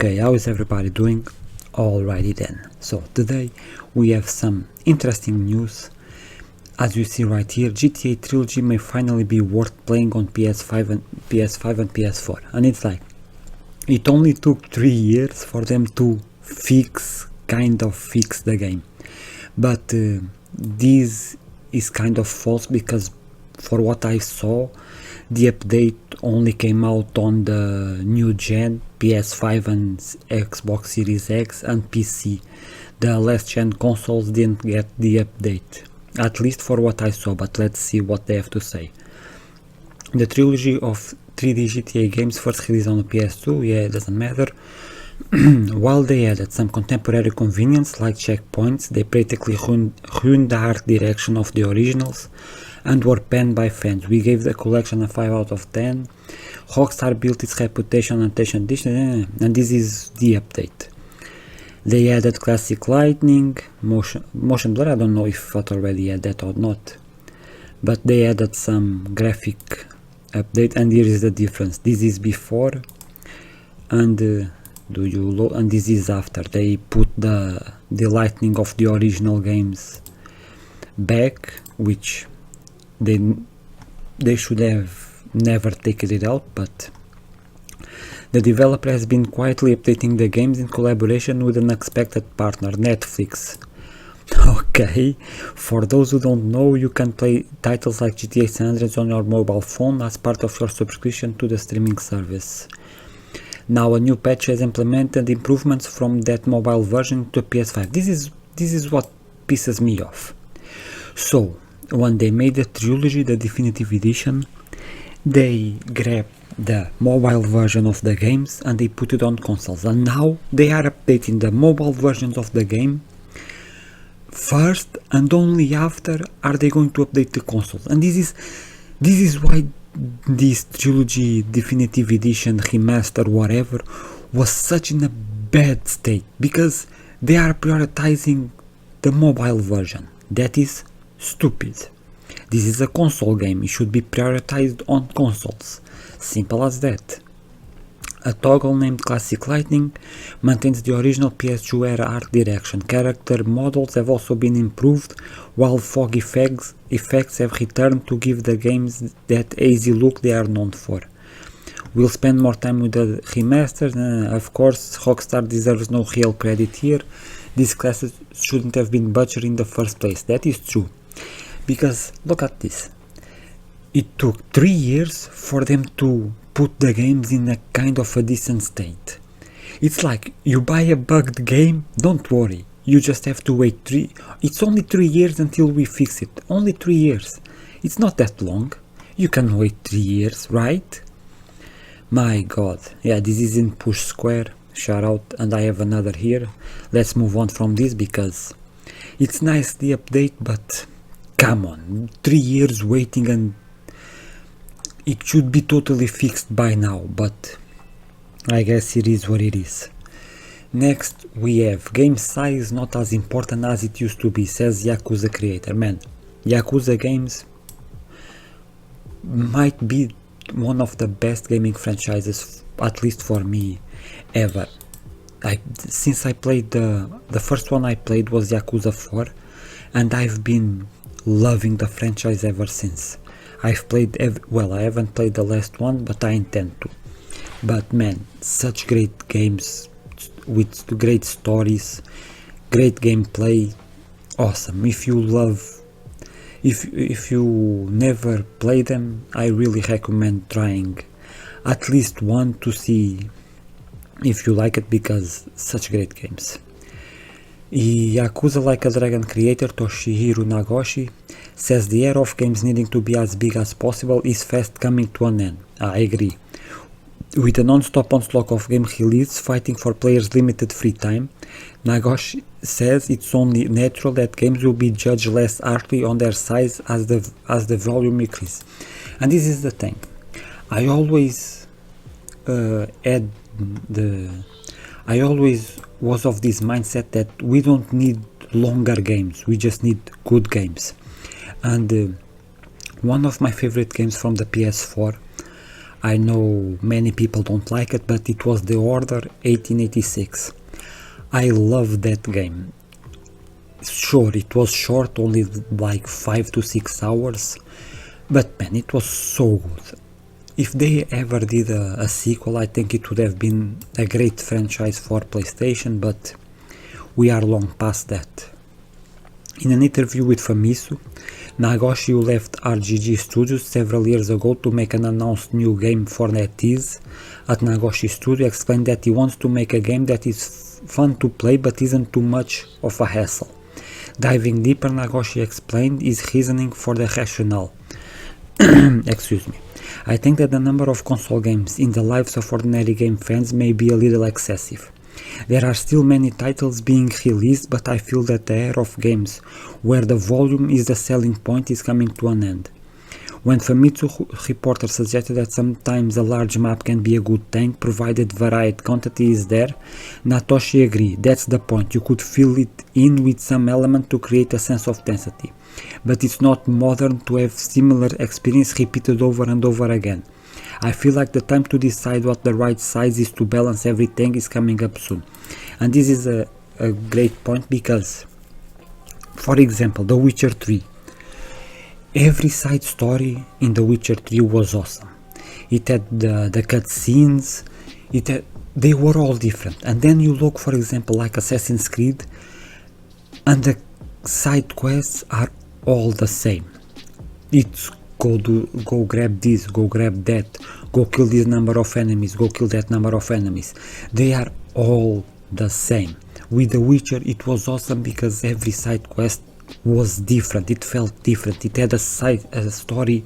Okay, how is everybody doing? Alrighty then. So today we have some interesting news. As you see right here, GTA Trilogy may finally be worth playing on PS5 and PS4. And it's like, it only took 3 years for them to kind of fix the game. But this is kind of false, because for what I saw, the update only came out on the new gen, PS5 and Xbox Series X and PC. The last gen consoles didn't get the update, at least for what I saw, but let's see what they have to say. The trilogy of 3D GTA games first released on the PS2, yeah, it doesn't matter. While they added some contemporary convenience like checkpoints, they practically ruined the art direction of the originals and were panned by fans. We gave the collection a 5 out of 10. Rockstar built its reputation on Edition, and this is the update. They added classic lighting, motion blur. I don't know if it already had that or not, but they added some graphic update, and here is the difference. This is before, and and this is after. They put the lighting of the original games back, which they should have never taken it out, but the developer has been quietly updating the games in collaboration with an unexpected partner, Netflix. Okay, for those who don't know, you can play titles like GTA San Andreas on your mobile phone as part of your subscription to the streaming service. Now a new patch has implemented improvements from that mobile version to PS5. This is what pisses me off. So when they made the trilogy, the definitive edition, they grabbed the mobile version of the games and they put it on consoles, and now they are updating the mobile versions of the game first, and only after are they going to update the consoles. And this is why this trilogy definitive edition, remaster, whatever, was such in a bad state, because they are prioritizing the mobile version. That is stupid. This is a console game, it should be prioritized on consoles. Simple as that. A toggle named Classic Lighting maintains the original PS2 era art direction. Character models have also been improved, while fog effects have returned to give the games that hazy look they are known for. We'll spend more time with the remasters. Of course, Rockstar deserves no real credit here. These classes shouldn't have been butchered in the first place. That is true. Because look at this. It took 3 years for them to put the games in a kind of a decent state. It's like you buy a bugged game, don't worry, you just have to wait it's only 3 years until we fix it. Only 3 years. It's not that long. You can wait 3 years, right? My god. Yeah, this is in Push Square. Shout out. And I have another here. Let's move on from this, because it's nice, the update, but come on, 3 years waiting, and it should be totally fixed by now, but I guess it is what it is. Next we have game size not as important as it used to be, says Yakuza creator. Man, Yakuza games might be one of the best gaming franchises, at least for me, ever. Since I played the first one I played was Yakuza 4, and I've been loving the franchise ever since. I've played, I haven't played the last one, but I intend to. But man, such great games with great stories, great gameplay, awesome. If you never play them, I really recommend trying at least one to see if you like it, because such great games. Yakuza Like a Dragon creator Toshihiro Nagoshi says the era of games needing to be as big as possible is fast coming to an end. I agree. With a non-stop onslaught of game releases fighting for players' limited free time, Nagoshi says it's only natural that games will be judged less harshly on their size as the volume increases. And this is the thing. I always was of this mindset that we don't need longer games, we just need good games. And one of my favorite games from the PS4, I know many people don't like it, but it was The Order 1886. I love that game. Sure, it was short, only like 5 to 6 hours, but man, it was so good. If they ever did a sequel, I think it would have been a great franchise for PlayStation, but we are long past that. In an interview with Famitsu, Nagoshi, who left RGG Studios several years ago to make an announced new game for NetEase at Nagoshi Studio, explained that he wants to make a game that is fun to play but isn't too much of a hassle. Diving deeper, Nagoshi explained his reasoning for the rationale. Excuse me. I think that the number of console games in the lives of ordinary game fans may be a little excessive. There are still many titles being released, but I feel that the era of games where the volume is the selling point is coming to an end. When Famitsu reporter suggested that sometimes a large map can be a good thing provided varied quantity is there, Natoshi agreed. That's the point, you could fill it in with some element to create a sense of density. But it's not modern to have similar experience repeated over and over again. I feel like the time to decide what the right size is to balance everything is coming up soon. And this is a great point because, for example, The Witcher 3. Every side story in The Witcher 3 was awesome. It had the cutscenes, they were all different. And then you look, for example, like Assassin's Creed, and the side quests are all the same. It's go grab this, go grab that, go kill this number of enemies, go kill that number of enemies. They are all the same. With The Witcher it was awesome because every side quest was different, it felt different, it had a story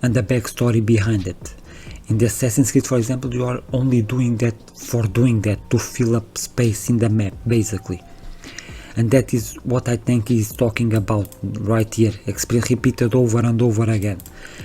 and a backstory behind it. In the Assassin's Creed, for example, you are only doing that for doing that, to fill up space in the map, basically. And that is what I think he's talking about right here, experience repeated over and over again.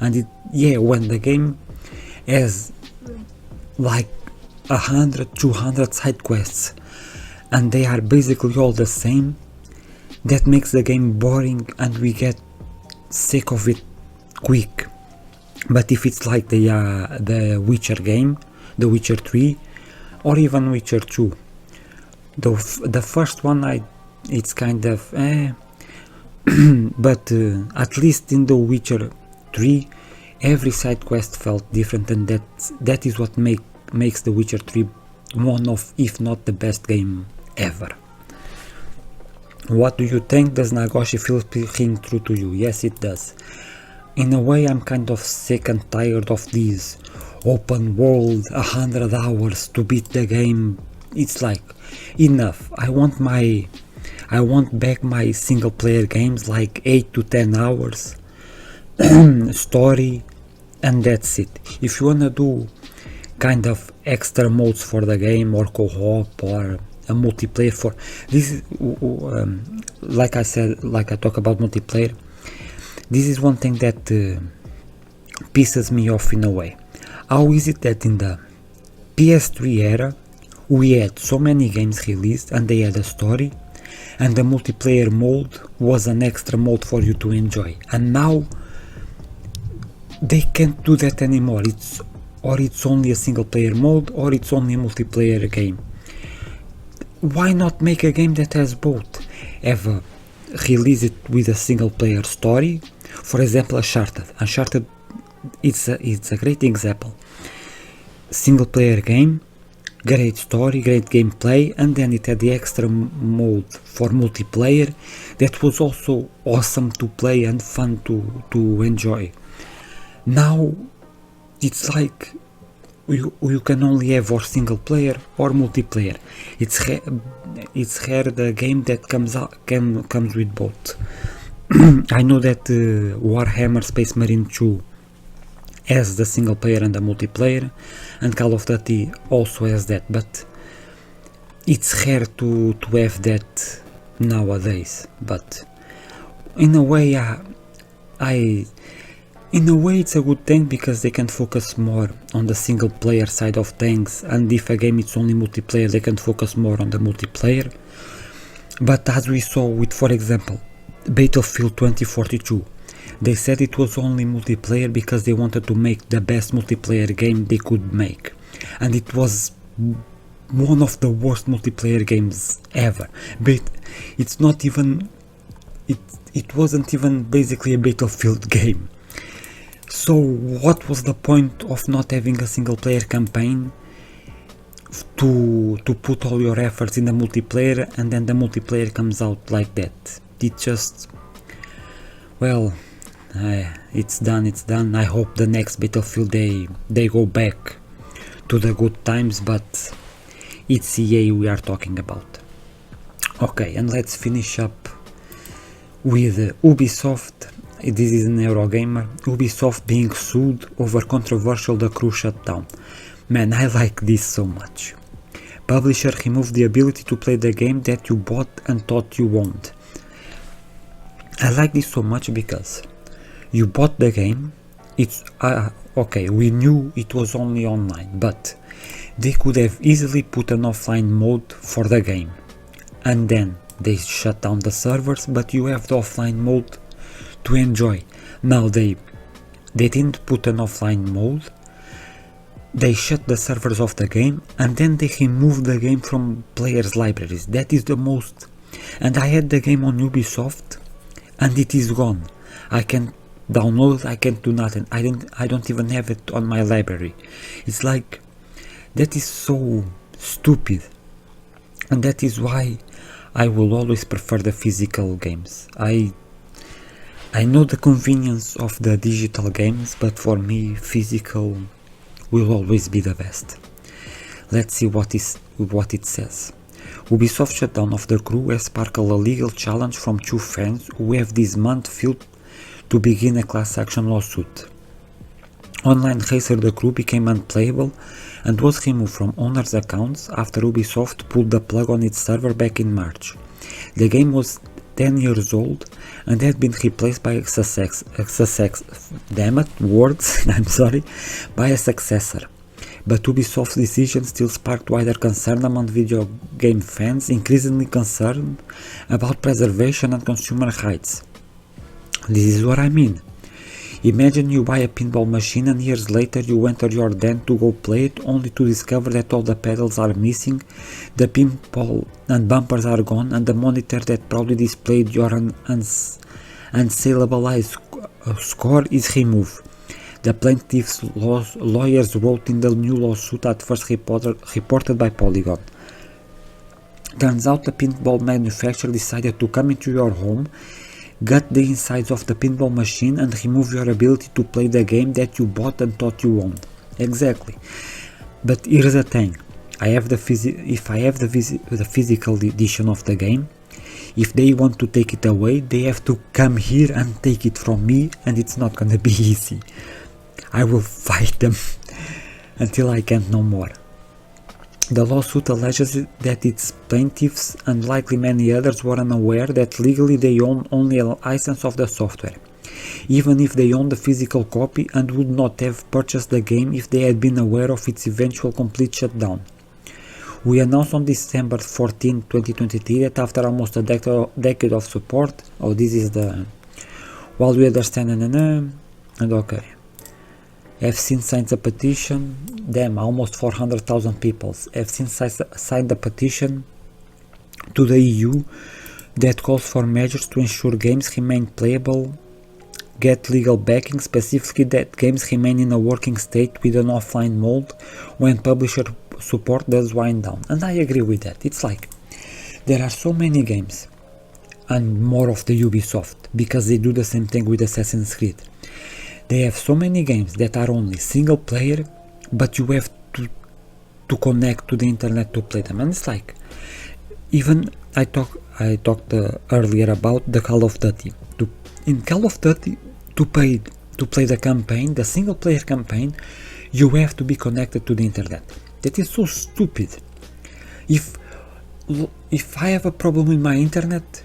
And when the game has like 100, 200 side quests and they are basically all the same, that makes the game boring and we get sick of it quick. But if it's like the Witcher game, The Witcher 3 or even Witcher 2, the first one it's kind of but at least in The Witcher 3 every side quest felt different, and that is what makes The Witcher 3 one of, if not the best game ever. What do you think? Does Nagoshi feel ring true to you? Yes, it does. In a way, I'm kind of sick and tired of these open world 100 hours to beat the game. It's like, enough. I want back my single player games, like 8 to 10 hours story, and that's it. If you wanna do kind of extra modes for the game or co-op or a multiplayer for this, like I said, like I talk about multiplayer, this is one thing that pisses me off in a way. How is it that in the PS3 era we had so many games released and they had a story, and the multiplayer mode was an extra mode for you to enjoy, and now they can't do that anymore? It's only a single player mode or it's only a multiplayer game. Why not make a game that has both? Release it with a single player story. For example, Uncharted, it's a great example. Single player game, great story, great gameplay, and then it had the extra mode for multiplayer that was also awesome to play and fun to enjoy. Now it's like you can only have or single player or multiplayer. It's rare the game that comes with both. I know that Warhammer Space Marine 2 has the single player and the multiplayer, and Call of Duty also has that, but it's rare to have that nowadays. But in a way, it's a good thing because they can focus more on the single player side of things, and if a game is only multiplayer, they can focus more on the multiplayer. But as we saw with, for example, Battlefield 2042, They said it was only multiplayer because they wanted to make the best multiplayer game they could make, and it was one of the worst multiplayer games ever. But it's not even it wasn't even basically a Battlefield game. So what was the point of not having a single player campaign to put all your efforts in the multiplayer, and then the multiplayer comes out like that? It just, well, it's done. I hope the next Battlefield they go back to the good times, but it's EA we are talking about. Okay, and let's finish up with Ubisoft. This is an Eurogamer. Ubisoft being sued over controversial The Crew shutdown. Man, I like this so much. Publisher removed the ability to play the game that you bought and thought you owned. I like this so much because you bought the game. It's okay, we knew it was only online, but they could have easily put an offline mode for the game, and then they shut down the servers, but you have the offline mode to enjoy. Now they didn't put an offline mode, they shut the servers of the game, and then they removed the game from players' libraries. That is the most. And I had the game on Ubisoft, and it is gone. I can download, I can't do nothing. I don't even have it on my library. It's like, that is so stupid, and that is why I will always prefer the physical games. I know the convenience of the digital games, but for me physical will always be the best. Let's see what it says. Ubisoft shutdown of The Crew has sparked a legal challenge from two fans who have this month filed to begin a class action lawsuit. Online racer The Crew became unplayable and was removed from owners' accounts after Ubisoft pulled the plug on its server back in March. The game was 10 years old and had been replaced by by a successor. But Ubisoft's decision still sparked wider concern among video game fans, increasingly concerned about preservation and consumer rights. This is what I mean. Imagine you buy a pinball machine and years later you enter your den to go play it, only to discover that all the pedals are missing, the pinball and bumpers are gone, and the monitor that proudly displayed your unsaleable score is removed. The plaintiff's lawyers wrote in the new lawsuit at first reported by Polygon. Turns out the pinball manufacturer decided to come into your home, gut the insides of the pinball machine, and remove your ability to play the game that you bought and thought you owned. Exactly. But here's the thing. If I have the physical edition of the game, if they want to take it away, they have to come here and take it from me, and it's not gonna be easy. I will fight them until I can't no more. The lawsuit alleges that its plaintiffs, and likely many others, were unaware that legally they own only a license of the software, even if they own the physical copy, and would not have purchased the game if they had been aware of its eventual complete shutdown. We announced on December 14, 2023 that after almost a decade of support, this is the, while we understand, and okay. Have since signed a petition, almost 400,000 people have since signed a petition to the EU that calls for measures to ensure games remain playable, get legal backing, specifically that games remain in a working state with an offline mode when publisher support does wind down. And I agree with that. It's like, there are so many games, and more of the Ubisoft, because they do the same thing with Assassin's Creed. They have so many games that are only single player, but you have to connect to the internet to play them. And it's like, even I talked earlier about the Call of Duty. In Call of Duty, to play the campaign, the single player campaign, you have to be connected to the internet. That is so stupid. If I have a problem with my internet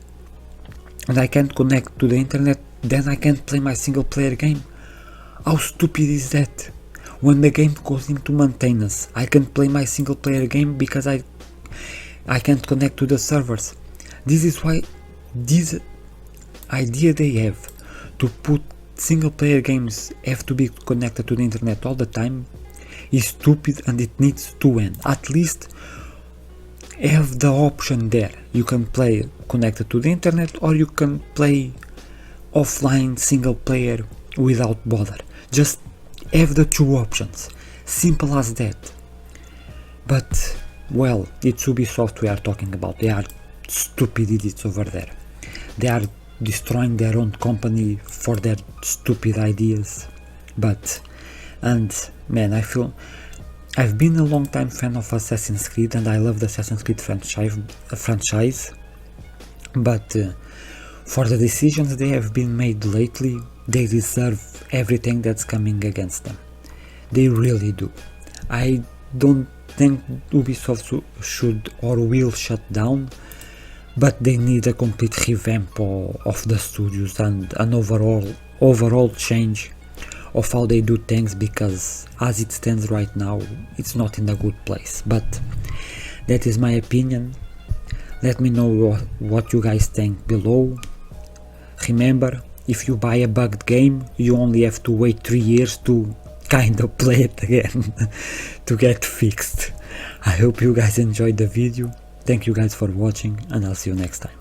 and I can't connect to the internet, then I can't play my single player game. How stupid is that? When the game goes into maintenance, I can play my single player game because I can't connect to the servers. This is why this idea they have to put single player games have to be connected to the internet all the time is stupid, and it needs to end. At least have the option there. You can play connected to the internet, or you can play offline single player without bother. Just have the two options. Simple as that. But well, it's Ubisoft we are talking about. They are stupid idiots over there. They are destroying their own company for their stupid ideas. And man, I've been a long time fan of Assassin's Creed, and I love the Assassin's Creed franchise, but for the decisions they have been made lately, they deserve everything that's coming against them. They really do. I don't think Ubisoft should or will shut down, but they need a complete revamp of the studios and an overall change of how they do things, because as it stands right now, it's not in a good place. But that is my opinion. Let me know what you guys think below. Remember, if you buy a bugged game, you only have to wait 3 years to kind of play it again to get fixed. I hope you guys enjoyed the video. Thank you guys for watching, and I'll see you next time.